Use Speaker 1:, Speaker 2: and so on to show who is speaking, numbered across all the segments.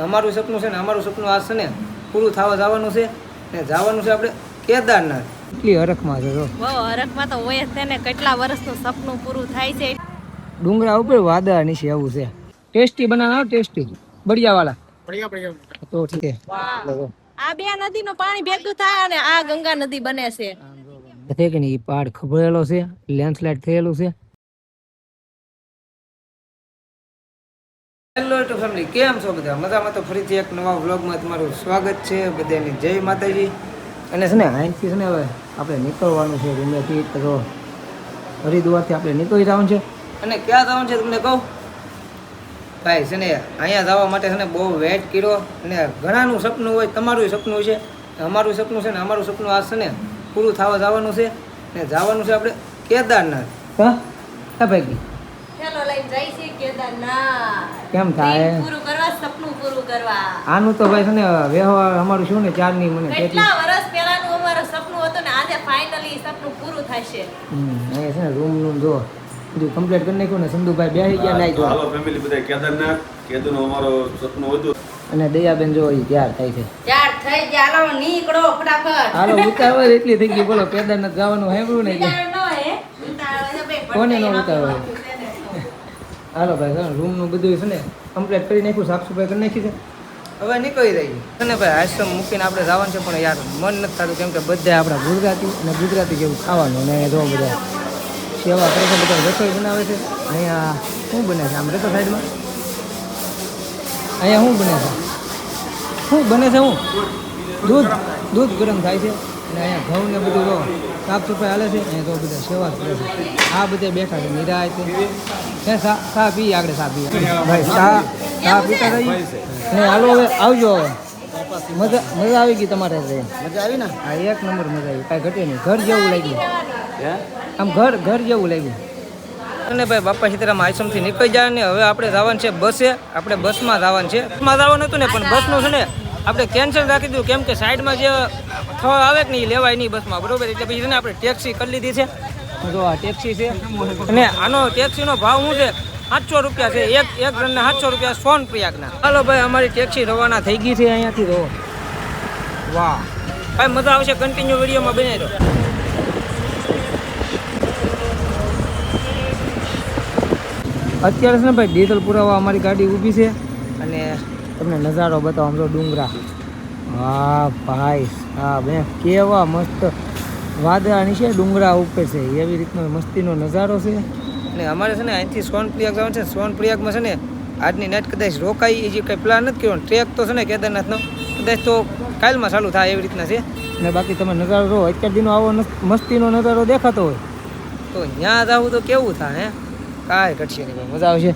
Speaker 1: અમારું સપનું છે ને અમારું સપનું આ છે ને પૂરું થવા જવાનું છે ને જવાનું છે આપણે કેદારનાથ. એટલી હરખમાં છે જો
Speaker 2: બહુ હરખમાં તો હોય જ છે ને, કેટલા વર્ષનું સપનું પૂરું થાય છે.
Speaker 1: ડુંગરા ઉપર વાદળા નીચે આવું છે. ટેસ્ટી બનાવો, ટેસ્ટી બઢિયા વાળા તો ઠીક છે.
Speaker 2: આ બે નદીનું પાણી ભેગું થાય અને આ ગંગા નદી બને છે
Speaker 1: કે નહીં પહાડ ખભરેલો છે, લેન્ડસ્લાઇડ થયેલું છે. હેલો ટુ ફેમિલી, કેમ છો બધા? મજામાં તો ફરીથી એક નવા વ્લોગમાં તમારું સ્વાગત છે. બધાની જય માતાજી. અને છે ને અહીંથી છે ને હવે આપણે નીકળવાનું છે રૂમેથી. તો હરિદ્વારથી આપણે નીકળી જવાનું છે. અને ક્યાં જવાનું છે તમને કહું ભાઈ? છે ને અહીંયા જવા માટે છે ને બહુ વેઇટ કર્યો. અને ઘણાનું સપનું હોય, તમારું સપનું હોય છે, અમારું સપનું છે ને અમારું સપનું આ છે ને પૂરું થવા જવાનું છે. ને જવાનું છે આપણે કેદારનાથ. હા ભાઈ,
Speaker 2: ચલો લઈને જઈ છે કેદારનાથ.
Speaker 1: કેમ થાય
Speaker 2: પૂરું કરવા, સપનું પૂરું કરવા.
Speaker 1: આનું તો ભાઈ છે ને વ્યવહાર અમારું શું ને 4 ની મને
Speaker 2: કેટલા વર્ષ પહેલાનું અમારું સપનું હતું ને આજે ફાઇનલી સપનું પૂરું થશે.
Speaker 1: અહીંયા છે ને રૂમ નું જો બધું કમ્પ્લીટ કરી નાખ્યું ને સંધુભાઈ બેસી ગયા લાઈટ.
Speaker 3: હાલો ફેમિલી બધા કેદારનાથ કેદુનું અમારો સપનું હતું.
Speaker 1: અને દયાબેન જો ઈ તૈયાર થાય છે.
Speaker 2: તૈયાર થઈ ગયા, હાલો નીકળો ફટાફટ.
Speaker 1: હાલો ઉતાવળ એટલી થઈ ગઈ. બોલો કેદારનાથ જવાનું હેવડું નહીં કોને ન ઉતાવળ. હાલો ભાઈ રૂમ નું બધું છે ને કમ્પ્લીટ કરી નાખ્યું, સાફ સફાઈ કરી નાખી છે. હવે નીકળી રહી અને ભાઈ આશ્રમ મૂકીને આપણે જવાનું છે. પણ યાર મન નથી થતું, કેમ કે બધા આપણા ગુજરાતી અને ગુજરાતી જેવું ખાવાનું. અને જો બધા સેવા કરે છે, બધા રસોઈ બનાવે છે. અહીંયા શું બને છે આમ રસો સાઈડમાં? અહીંયા શું બને છે? શું બને છે? દૂધ ગરમ થાય છે. અને અહીંયા ઘઉં ને બધું જો સાફ સફાઈ હાલે છે. અહીંયા તો બધા સેવા કરે છે. આ બધા બેઠા છે નિરાય છે. ચા પી આગળ ચા પી ભાઈ ચા પીતા રહી. ને હાલો હવે આવજો. હવે મજા આવી ગઈ તમારે? મજા આવી ને? હા, એક નંબર મજા આવી, કાંઈ ઘટે નહીં. ઘર જેવું લાગ્યું, આમ ઘર જેવું લાગ્યું. અને ભાઈ બાપા સીતારામ આશ્રમથી નીકળી જાય ને હવે આપણે જવાનું છે બસે. આપણે બસમાં જવાનું છે. બસમાં જવાનું હતું ને પણ બસનું છે ને આપણે કેન્સલ રાખી દીધું, કેમ કે સાઈડમાં જે થવા આવે કે નહીં લેવાય નહીં બસમાં, બરોબર? એટલે પછી છે ને આપણે ટેક્સી કરી લીધી છે. જો આ ટેક્સી છે. અને આનો ટેક્સીનો ભાવ શું છે? 700 રૂપિયા છે. એક જણના 700 રૂપિયા સોનપ્રયાગના. ચાલો ભાઈ અમારી ટેક્સી રવાના થઈ ગઈ છે અહીંયાથી. તો વાહ ભાઈ મજા આવશે. કન્ટિન્યુ વિડીયોમાં બનાવી દો. અત્યારે છે ને ભાઈ ડીઝલ પુરાવા અમારી ગાડી ઊભી છે. અને તમને નજારો બતાવો, આમ ડુંગરા. હા ભાઈ હા બે કેવા મસ્ત વાદળા નીચે ડુંગરા ઉપર છે. એવી રીતનો મસ્તીનો નજારો છે. અને અમારે છે ને અહીંથી સોનપ્રયાગ જવાનું છે. સોનપ્રયાગમાં છે ને આજની નાઇટ કદાચ રોકાઈ, એ જે કંઈ પ્લાન નથી કર્યો. ટ્રેક તો છે ને કેદારનાથનો કદાચ તો કાલમાં ચાલુ થાય એવી રીતના છે. અને બાકી તમે નજારો રહો અત્યાર દીનો આવો મસ્તીનો નજારો દેખાતો હોય તો ત્યાં જવું તો કેવું થાય? કાંઈ ઘટશે નહીં ભાઈ, મજા આવશે.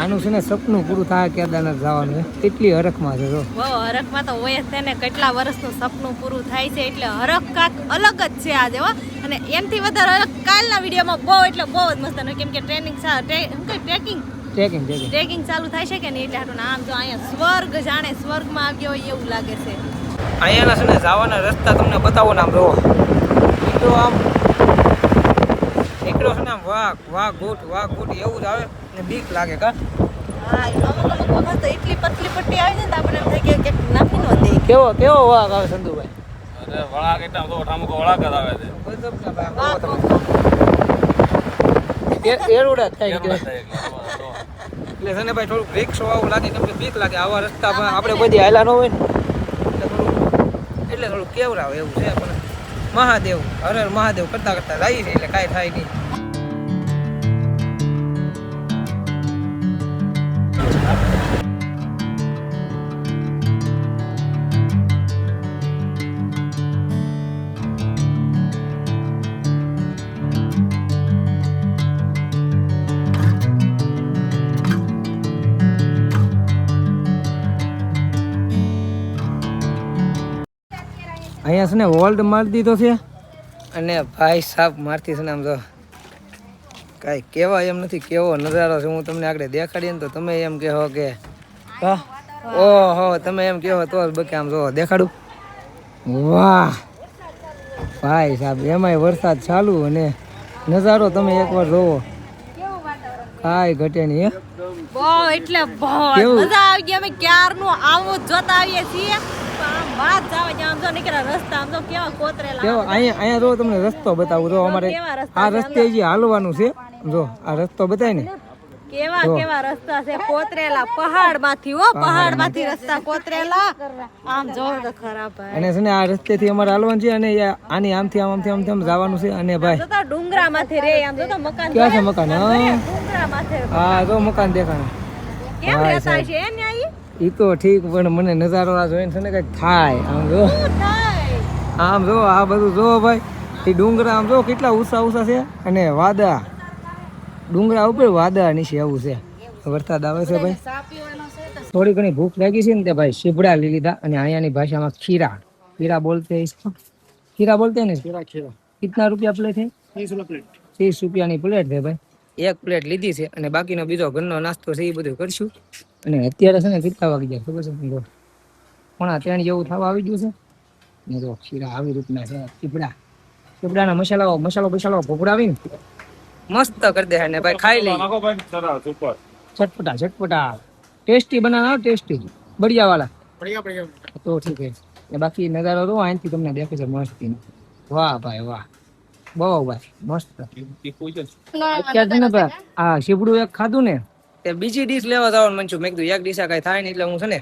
Speaker 1: આનું છે ને સપનું પૂરું થાય કેદારનાથ જવાનું. એટલી હરખમાં છે.
Speaker 2: બહુ હરખમાં તો હોય જ છે ને, કેટલા વર્ષનું સપનું પૂરું થાય છે. એટલે હરખ કાક અલગ જ છે આજે. અને એમથી વધારે હરખ કાલના વિડીયોમાં બહુ એટલે બહુ જ મસ્ત. કેમ કે ટ્રેકિંગ ચાલુ થાય છે કે નહીં, એટલે હાટું આમ જો અહીંયા સ્વર્ગ, જાણે સ્વર્ગમાં આવ્યો હોય એવું લાગે છે.
Speaker 1: અહીંયાના છે ને જવાના રસ્તા તમને બતાવો ને આમ જો આમ નીકળો છે ને આમ વાઘ ગોટ એવું જ આવે ને બીક લાગે. કા
Speaker 2: હા, અમુક વખત તો એટલી પતલી પટ્ટી આવી જાય ને આપણે એમ થાય કે નાખી નો દે.
Speaker 1: કેવો વાઘ આવે સંધુભાઈ?
Speaker 3: અરે વળાક એટલા તો ઠામકો વળાક જ આવે છે.
Speaker 1: એરુડા થાય એટલે છે ને ભાઈ થોડુંક રિક્સ આવું લાગે, કેમ કે બીક લાગે. આવા રસ્તા આપણે બધી હાલા ન હોય ને એટલે થોડું કેવરાવે એવું છે. પણ મહાદેવ હર હર મહાદેવ કરતા રહી છે એટલે કાંઈ થાય નહીં. અહીંયા છે ને હોલ્ડ મારી દીધો છે. અને ભાઈ સાહેબ મારથી છે ને આમ જો કાંઈ કહેવાય એમ નથી કેવો નજારો છે. હું તમને આગળ દેખાડીએ ને તો તમે એમ કહો કે ઓહો, તમે એમ કહો તો બકે આમ જો દેખાડું. વાહ ભાઈ સાહેબ, એમાંય વરસાદ ચાલુ અને નજારો તમે એકવાર જોવો, કાંઈ ઘટે નહીં.
Speaker 2: બહુ એટલે બહુ
Speaker 1: કેવું?
Speaker 2: મજા આવી ગઈ. અમે ક્યારનું આવું જ જોતા આવીએ છીએ. તો આમ વાત જાવે છે. આમ જો નીકળ્યા રસ્તા આમ જો કેવા કોતરેલા.
Speaker 1: કેવો અહીંયા જો તમને રસ્તો બતાવું જો અમારે
Speaker 2: કેવા રસ્તા
Speaker 1: આ રસ્તે હજી હાલવાનું છે. જો આ રસ્તો બતાય ને
Speaker 2: કેવા કેવા રસ્તા છે કોતરેલા પહાડ માંથી પહાડ માંથી રસ્તા કોતરેલા. આમ જો તો ખરાબ ભાઈ.
Speaker 1: અને છે ને આ રસ્તેથી અમારે હાલવાનું છે અને આની આમથી આમ જવાનું છે અને ભાઈ
Speaker 2: જો તો ડુંગરા માંથી રે આમ જો તો મકાન
Speaker 1: ક્યાં છે મકાન?
Speaker 2: ડુંગરા માથે
Speaker 1: હા જો મકાન દેખાણ.
Speaker 2: કેમ રહેતા છે ને આઈ
Speaker 1: ઈ તો ઠીક પણ મને નજારો આ જોઈને છે ને કઈક થાય. આમ જો
Speaker 2: શું થાય?
Speaker 1: આમ જો આ બધું જો ભાઈ એ ડુંગરા આમ જો કેટલા ઊંચા છે અને વાદળા ડુંગરા ઉપર વાદળા નીચે આવું છે. વરસાદ આવે છે ભાઈ. થોડી ઘણી ભૂખ લાગી છે ને તે ભાઈ શીપડા લઈ લીધા અને અહીંયાની ભાષામાં ખીરા ખીરા બોલતે હૈ इसको? खीरा बोलते हैं ना खीरा. कितना रुपया प्लेट है? 30 રૂપિયાની પ્લેટ છે ભાઈ. એક પ્લેટ લીધી છે અને બાકીનો બીજો ઘરનો નાસ્તો છે એ બધું કરશું. અને અત્યારે છે ને કેટલા વાગી જાય ખબર છે? 3:30 જેવું થવા આવી ગયું છે ને જો ખીરા આવી રીતના છે. ચીપડાના મસાલો ભોગડાવીને મસ્ત કરી દે ને ભાઈ ખાઈ લઈએ. चटपटा टेस्टी बनाना टेस्टी बढ़िया वाला तो ठीक है. ને બાકી નજારો તો અહીંથી તમને દેખે છે મસ્તી. વાહ ભાઈ વાહ બહુ ભાઈ મસ્ત. અત્યારે છે ને ભાઈ આ શીપડું એક ખાધું ને તે બીજી ડીશ લેવા જવાનું મન છું. મેં કીધું એક ડીશ કઈ થાય નહીં એટલે હું છે ને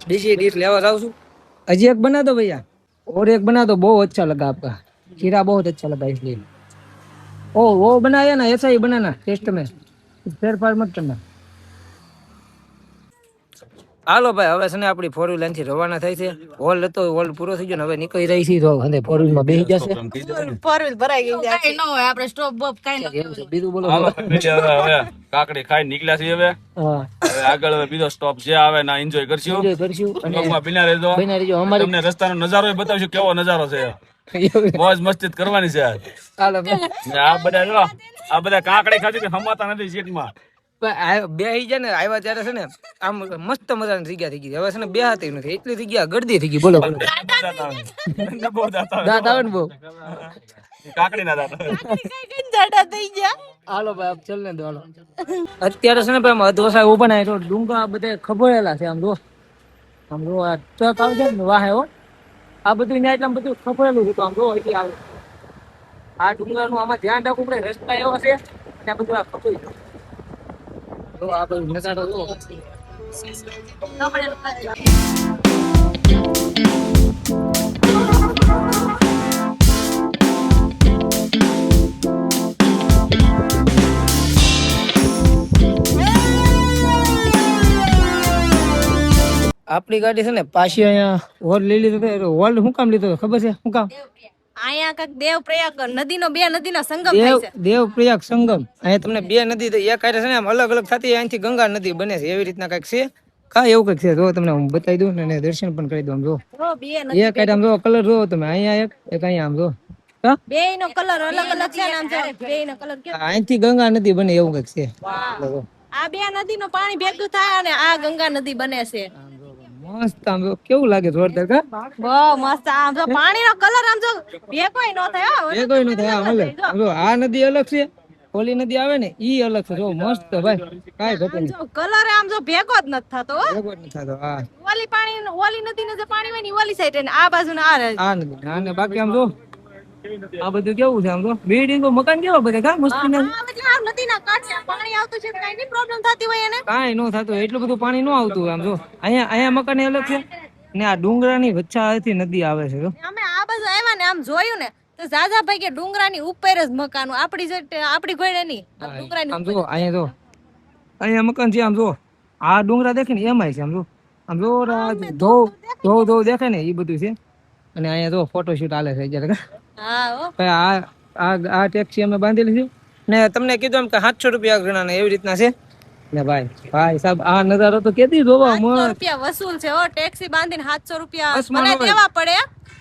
Speaker 1: બીજી ડીશ લેવા જાઉં છું. હજી એક બના દો ભૈया और एक बना दो बहुत अच्छा लगा आपका खीरा बहुत अच्छा लगा इसलिए वो बनाया ना ऐसा ही बनाना टेस्ट में फेरफार मत करना. હાલો ભાઈ હવે છે ને આપણી 4 વ્હીલ થી રવાના થઈ છે. હોલ હતો હોલ પૂરો થઈ ગયો ને હવે નીકળી રહી છે. તો અને 4 વ્હીલ માં બેસી જશે.
Speaker 2: 4 વ્હીલ ભરાઈ ગઈ છે. કઈ ન હોય આપણે સ્ટોપ બોપ કઈ ન.
Speaker 1: બીજું બોલો.
Speaker 3: હવે કાકડી ખાઈ નીકળ્યા છીએ હવે.
Speaker 1: હા
Speaker 3: હવે આગળ હવે બીજો સ્ટોપ જે આવે ના એન્જોય કરશું.
Speaker 1: એન્જોય કરશું અને
Speaker 3: બ્લોગમાં બિના રહેજો.
Speaker 1: અમારે
Speaker 3: તમને રસ્તાનો નજારો બતાવશું કેવો નજારો છે. મોજ મસ્તી કરવાની છે આજ.
Speaker 1: હાલો
Speaker 3: ને આ બધા કાકડી ખાધી ને હમાતા નથી સીટમાં.
Speaker 1: બે જાય ને આવ્યા ત્યારે છે ને આમ મસ્ત મજાની જગ્યા થઈ ગઈ. હવે છે ને બે હાથ નથી એટલી જગ્યા ગળદી થઈ ગઈ. બોલો બોલો દાંત આવે ને બહુ
Speaker 3: કાકડી ના દાંત
Speaker 2: કઈ જાડા થઈ ગયા.
Speaker 1: હાલો ભાઈ આપ ચાલ ને દો હાલો. અત્યારે છે ને ભાઈ અધવસા ઉભા ના તો ડુંગા બધે ખભોળેલા છે. આમ જો આ ચક આવે છે ને વાહે હો આ બધું ત્યાં એટલે બધું ખભોળેલું છે. તો આમ જો એટલે આવે આ ડુંગરાનું આમાં ધ્યાન રાખવું પડે. રસ્તા એવા છે અને આ બધું આ ખભોળી તો આ બધું નજારો જો. આપણી ગાડી છે ને પાછી અહીંયા હોલ લઈ લીધો હતો. હોલ શું કામ લીધો હતો ખબર છે? શું કામ?
Speaker 2: અહીંયા કાક દેવપ્રયાગ નદીનો બે નદીનો સંગમ થાય છે.
Speaker 1: દેવપ્રયાગ સંગમ. અહીંયા તમને બે નદી એક આરે છે ને આમ અલગ અલગ થતી અહીંથી ગંગા નદી બને છે. એવી રીતના કઈક છે. એવું કઈક છે. જો તમને હું બતાવી દઉં ને દર્શન પણ કરી દઉં. આમ જો
Speaker 2: બે નદી
Speaker 1: એક આમ જો કલર જો તમે અહીંયા એક અહીંયા આમ જો
Speaker 2: બેયનો કલર અલગ અલગ છે ને આમ જો બેયનો કલર કેવો.
Speaker 1: અહીંથી ગંગા નદી બને એવું કઈક છે.
Speaker 2: આ બે નદીનું પાણી ભેગું થાય અને આ ગંગા નદી બને છે.
Speaker 1: મસ્ત આમ જો કેવું લાગે જોરદાર કા
Speaker 2: બહુ મસ્ત. આમ જો પાણીનો કલર આમ જો ભેગોય ન થાય હો.
Speaker 1: એ કોઈ ન થાય. આમ જો આ નદી અલગ છે ઓલી નદી આવે ને ઈ અલગ છે. જો મસ્ત ભાઈ કાઈ ઘટે નહીં.
Speaker 2: જો કલર આમ જો ભેગો જ નથી થતો હો.
Speaker 1: ભેગો જ નથી થતો. હા
Speaker 2: ઓલી પાણી ઓલી નદીનું જે પાણી હોય ને ઈ ઓલી સાઈડ અને આ બાજુ આ
Speaker 1: આ નદી અને બાકી આમ જો આ બધું કેવું છે? આમ જો બિલ્ડિંગો મકાન કેવા બધા કા મસ્તી ના
Speaker 2: એટલે આ નદીના કાંઠે પાણી આવતું છે કઈ ની પ્રોબ્લેમ થતી હોય એને.
Speaker 1: કાંઈ ન થતું એટલું બધું પાણી ન આવતું. આમ જો અહીંયા મકાન અલગ છે ને આ ડુંગરાની વચ્ચેથી નદી આવે છે. જો
Speaker 2: અમે આ બાજુ આવ્યા ને આમ જોયું ને તો જાજા ભાઈ કે ડુંગરાની ઉપર જ મકાન આપડી ઘોડે નહીં ડુંગરાની
Speaker 1: આમ જો અહીંયા મકાન છે. આમ જો આ ડુંગરા દેખે ને એમાંય છે. આમ જો ધો દેખાય ને એ બધું છે. અને અહીંયા જો ફોટોશૂટ હાલે છે અત્યારે.
Speaker 2: હા હો
Speaker 1: આ ટેક્સી અમે બાંધેલી છે ને તમને કીધું એમ કે 700 રૂપિયા ગણા ને એવી રીતના છે ને ભાઈ સાહેબ આ નજારો તો કેતી જોવા
Speaker 2: 700 રૂપિયા વસૂલ છે હો. ટેક્સી બાંધીને 700 રૂપિયા મને દેવા પડે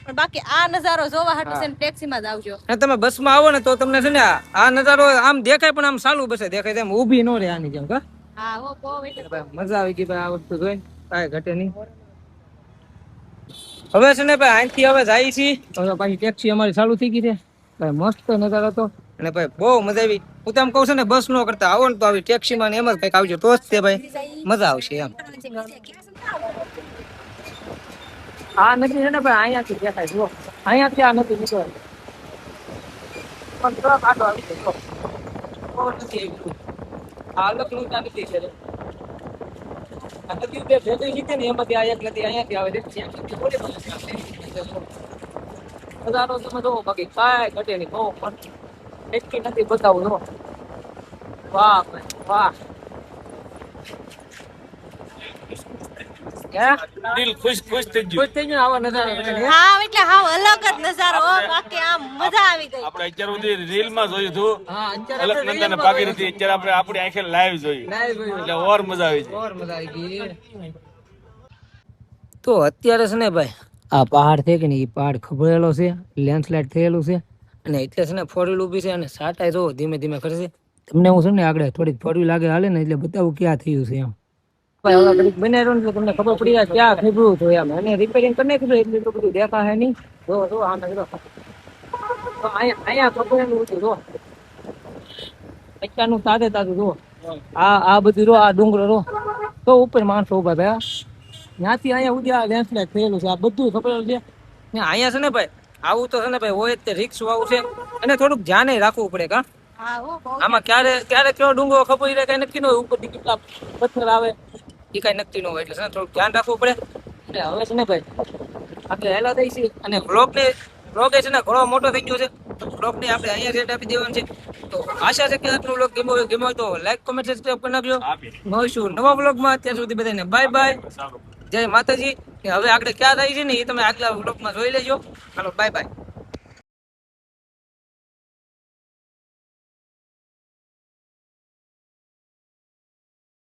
Speaker 2: પણ બાકી આ નજારો જોવા હાટુ છે ને ટેક્સી માં જ આવજો.
Speaker 1: ને તમે બસમાં આવો ને તો તમને છે ને આ નજારો આમ દેખાય પણ આમ સાલું બસે દેખાય તેમ ઊભી ન રહે આની જેમ કા.
Speaker 2: હા હો બહુ એટલે
Speaker 1: ભાઈ મજા આવી ગઈ ભાઈ આ વસ્તુ જોઈ કાંઈ ઘટે નહીં. હવે છે ને ભાઈ અહીંથી હવે જાય છે. હવે પાછી ટેક્સી અમારી ચાલુ થઈ ગઈ છે. ભાઈ મસ્ત નજારો તો અને ભાઈ બહુ મજા આવી. હું તો એમ કહું છું ને, બસ નો કરતા આવો ને તો આવી ટેક્સીમાં ને એમ જ કંઈક આવજો તો જ તે ભાઈ મજા આવશે એમ. આ નથી છે ને ભાઈ, અહીંયાથી દેખાય જો, અહીંયાથી આ નથી નીકળે પણ ટ્રક આટો આવી ગયો. બહુ નથી આવી. આ અલગનું ત્યાં નથી છે. આ નદી બે ભેગી નીચે ને એમાંથી આ એક નદી અહીંયાથી આવે છે. ત્યાં નદી થોડી બને છે. નજારો તમે જોવો, બાકી કાંઈ ઘટે નહીં. બહુ પણ એટલી નથી બતાવું જો. વાહ ભાઈ વાહ. હે?
Speaker 3: દિલ ખુશ ખુશ થઈ ગયું.
Speaker 1: ખુશ થઈ ગયું આવા નજારા જોઈને.
Speaker 2: હા એટલે હાવ અલગ જ નજારો હો. બાકી આમ મજા આવી ગઈ.
Speaker 3: આપણે અત્યાર સુધી રીલ માં જોયું હતું
Speaker 1: હા, અત્યારે
Speaker 3: અલકનંદા ને ભાગીરથી. અત્યારે આપણે આપણી આંખે લાઈવ જોયું
Speaker 1: live જોયું.
Speaker 3: એટલે ઓર મજા આવી છે.
Speaker 1: ઓર મજા આવી ગઈ. તો અત્યારે છે ને ભાઈ, આ પહાડ છે કે નહીં, એ પહાડ ખભરેલો છે, લેન્ડસ્લાઇડ થયેલું છે અને એટલે છે ને ફોર વ્હીલ ઊભી છે અને સાટાઈ જો ધીમે ધીમે કરશે. તમને હું છે ને આગળ થોડીક ફોર વ્હીલ આગળ હાલે ને એટલે બતાવું ક્યાં થયું છે એમ. ભાઈ હવે ઘડીક બનાવ્યો ને એટલે તમને ખબર પડી જાય ક્યાં ખીબડું છે એમ. અને રિપેરિંગ કરી નાખ્યું એટલે એટલું બધું દેખાશે નહીં. જો જો આને જો તો અહીંયા ખબરેલું હતું જો. અત્યારનું તાજે તાજું જો. આ બધું રો, આ ડુંગરો રો તો ઉપર માણસો ઉભા ભાઈ. ત્યાંથી અહીંયા સુધી આ લેન્ડસ્લાઇડ થયેલું છે. આ બધું ખબર છે ને. અહીંયા છે ને ભાઈ, આવું તો છે ને ભાઈ હોય જ તે રિક્સ આવું છે અને થોડુંક ધ્યાન રાખવું પડે. કા
Speaker 2: હા હો બહુ.
Speaker 1: આમાં ક્યારે ક્યારે કયો ડુંગરો ખબર રહે કઈ નક્કી ન હોય. ઉપરથી કેટલા પથ્થર આવે એ કઈ નક્કી ન હોય. એટલે છે ને થોડુંક ધ્યાન રાખવું પડે. એટલે હવે છે ને ભાઈ આપણે હેલા થઈ છે અને બ્લોગ છે ને ઘણો મોટો થઈ ગયો છે. બ્લોગ ને આપણે અહીંયા રેટ આપી દેવાનું છે. તો આશા છે કે આજનો બ્લોગ ગમ્યો હોય તો લાઈક કોમેન્ટ સબસ્ક્રાઇબ કરી નાખજો. મળીશું નવા બ્લોગમાં. ત્યાં સુધી બધાને બાય બાય, જય માતાજી. હવે આગળ ક્યાં થાય છે ને એ તમે આગલા બ્લોગમાં જોઈ લેજો. હાલો બાય બાય.